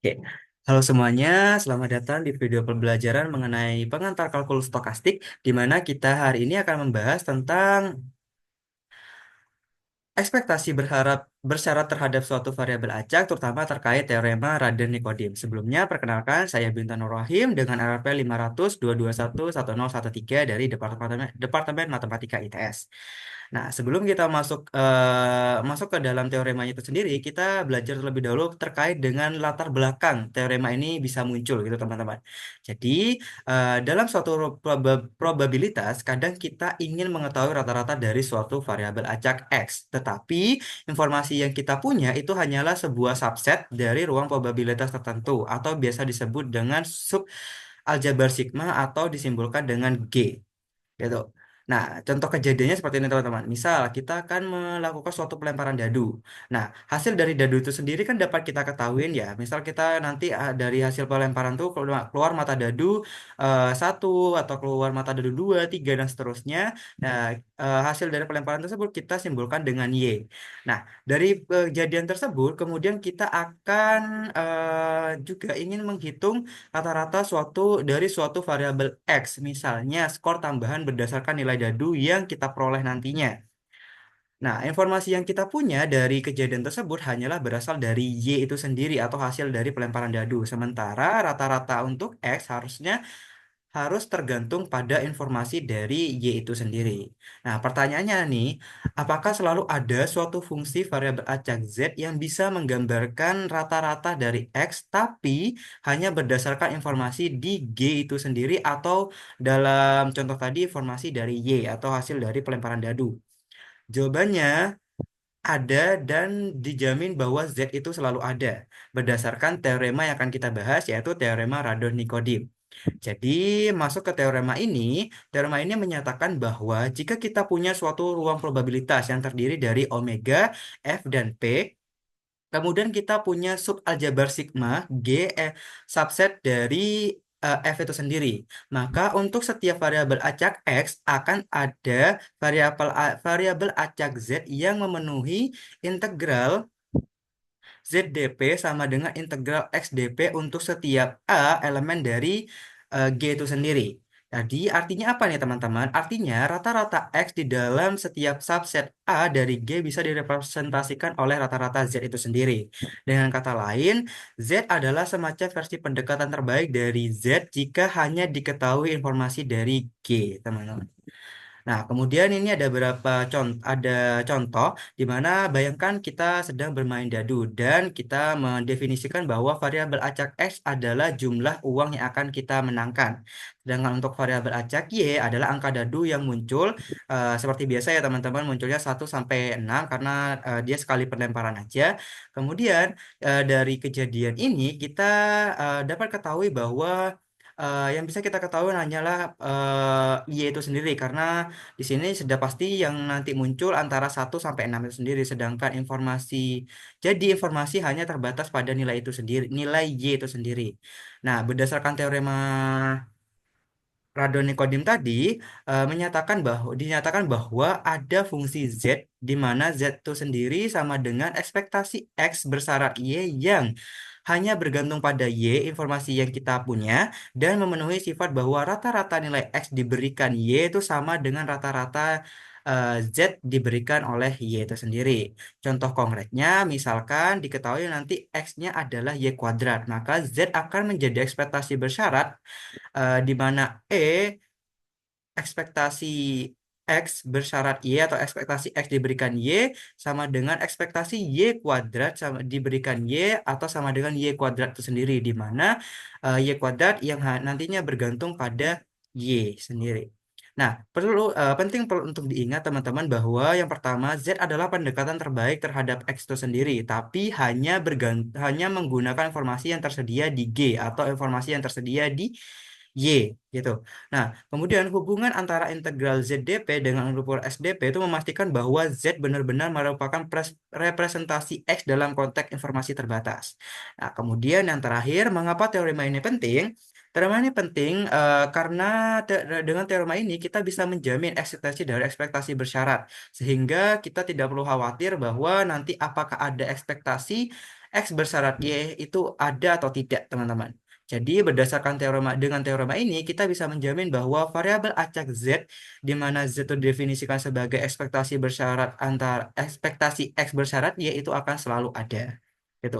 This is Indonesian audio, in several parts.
Oke, halo semuanya, selamat datang di video pembelajaran mengenai pengantar kalkulus stokastik, di mana kita hari ini akan membahas tentang ekspektasi bersyarat terhadap suatu variabel acak, terutama terkait teorema Radon-Nikodym. Sebelumnya, perkenalkan, saya Bintan Nur Rahim dengan RP 500-221-1013 dari Departemen Matematika ITS. Nah, sebelum kita masuk ke dalam teoremanya itu sendiri, kita belajar terlebih dahulu terkait dengan latar belakang teorema ini bisa muncul gitu, teman-teman. Jadi, dalam suatu probabilitas, kadang kita ingin mengetahui rata-rata dari suatu variabel acak X. Tetapi, informasi yang kita punya itu hanyalah sebuah subset dari ruang probabilitas tertentu, atau biasa disebut dengan sub aljabar sigma atau disimbolkan dengan G gitu. Nah, contoh kejadiannya seperti ini teman-teman. Misal kita akan melakukan suatu pelemparan dadu. Nah, hasil dari dadu itu sendiri kan dapat kita ketahuin ya. Misal kita nanti dari hasil pelemparan tuh keluar mata dadu satu atau keluar mata dadu dua, tiga dan seterusnya. Nah, hasil dari pelemparan tersebut kita simbolkan dengan Y. Nah, dari kejadian tersebut kemudian kita akan juga ingin menghitung rata-rata dari suatu variabel X, misalnya skor tambahan berdasarkan nilai dadu yang kita peroleh nantinya. Nah, informasi yang kita punya dari kejadian tersebut hanyalah berasal dari Y itu sendiri atau hasil dari pelemparan dadu. Sementara rata-rata untuk X harus tergantung pada informasi dari Y itu sendiri. Nah, pertanyaannya nih, apakah selalu ada suatu fungsi variabel acak Z yang bisa menggambarkan rata-rata dari X, tapi hanya berdasarkan informasi di G itu sendiri atau dalam contoh tadi informasi dari Y atau hasil dari pelemparan dadu? Jawabannya ada dan dijamin bahwa Z itu selalu ada berdasarkan teorema yang akan kita bahas yaitu teorema Radon-Nikodym. Jadi, masuk ke teorema ini menyatakan bahwa jika kita punya suatu ruang probabilitas yang terdiri dari omega, F, dan P, kemudian kita punya sub aljabar sigma, G, subset dari F itu sendiri. Maka untuk setiap variabel acak X akan ada variabel acak Z yang memenuhi integral ZdP sama dengan integral XdP untuk setiap A elemen dari G itu sendiri. Jadi artinya apa nih teman-teman? Artinya rata-rata X di dalam setiap subset A dari G bisa direpresentasikan oleh rata-rata Z itu sendiri. Dengan kata lain, Z adalah semacam versi pendekatan terbaik dari Z jika hanya diketahui informasi dari G, teman-teman. Nah, kemudian ini ada contoh di mana bayangkan kita sedang bermain dadu dan kita mendefinisikan bahwa variabel acak X adalah jumlah uang yang akan kita menangkan. Sedangkan untuk variabel acak Y adalah angka dadu yang muncul seperti biasa ya teman-teman, munculnya 1 sampai 6 karena dia sekali perlemparan aja. Kemudian dari kejadian ini kita dapat ketahui bahwa yang bisa kita ketahui hanyalah Y itu sendiri karena di sini sudah pasti yang nanti muncul antara 1 sampai 6 itu sendiri, sedangkan informasi hanya terbatas pada nilai itu sendiri, nilai Y itu sendiri. Nah, berdasarkan teorema Radon-Nikodym tadi dinyatakan bahwa ada fungsi Z di mana Z itu sendiri sama dengan ekspektasi X bersyarat Y yang hanya bergantung pada Y, informasi yang kita punya, dan memenuhi sifat bahwa rata-rata nilai X diberikan Y itu sama dengan rata-rata Z diberikan oleh Y itu sendiri. Contoh konkretnya, misalkan diketahui nanti X-nya adalah Y kuadrat, maka Z akan menjadi ekspektasi bersyarat di mana ekspektasi X bersyarat Y atau ekspektasi X diberikan Y sama dengan ekspektasi Y kuadrat sama diberikan Y atau sama dengan Y kuadrat itu sendiri di mana Y kuadrat yang nantinya bergantung pada Y sendiri. Nah, penting perlu untuk diingat teman-teman bahwa yang pertama Z adalah pendekatan terbaik terhadap X itu sendiri, tapi hanya menggunakan informasi yang tersedia di G atau informasi yang tersedia di Y gitu. Nah, kemudian hubungan antara integral ZdP dengan rupur SDP itu memastikan bahwa Z benar-benar merupakan representasi X dalam konteks informasi terbatas. Nah, kemudian yang terakhir, mengapa teorema ini penting? Teorema ini penting karena dengan teorema ini kita bisa menjamin eksistensi dari ekspektasi bersyarat, sehingga kita tidak perlu khawatir bahwa nanti apakah ada ekspektasi X bersyarat Y itu ada atau tidak, teman-teman. Jadi berdasarkan teorema dengan teorema ini kita bisa menjamin bahwa variabel acak Z di mana Z itu didefinisikan sebagai ekspektasi bersyarat antara ekspektasi X bersyarat Y itu akan selalu ada. Gitu.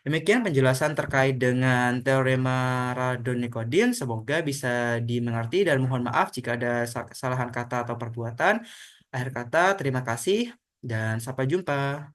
Demikian penjelasan terkait dengan teorema Radon-Nikodym. Semoga bisa dimengerti dan mohon maaf jika ada kesalahan kata atau perbuatan. Akhir kata, terima kasih dan sampai jumpa.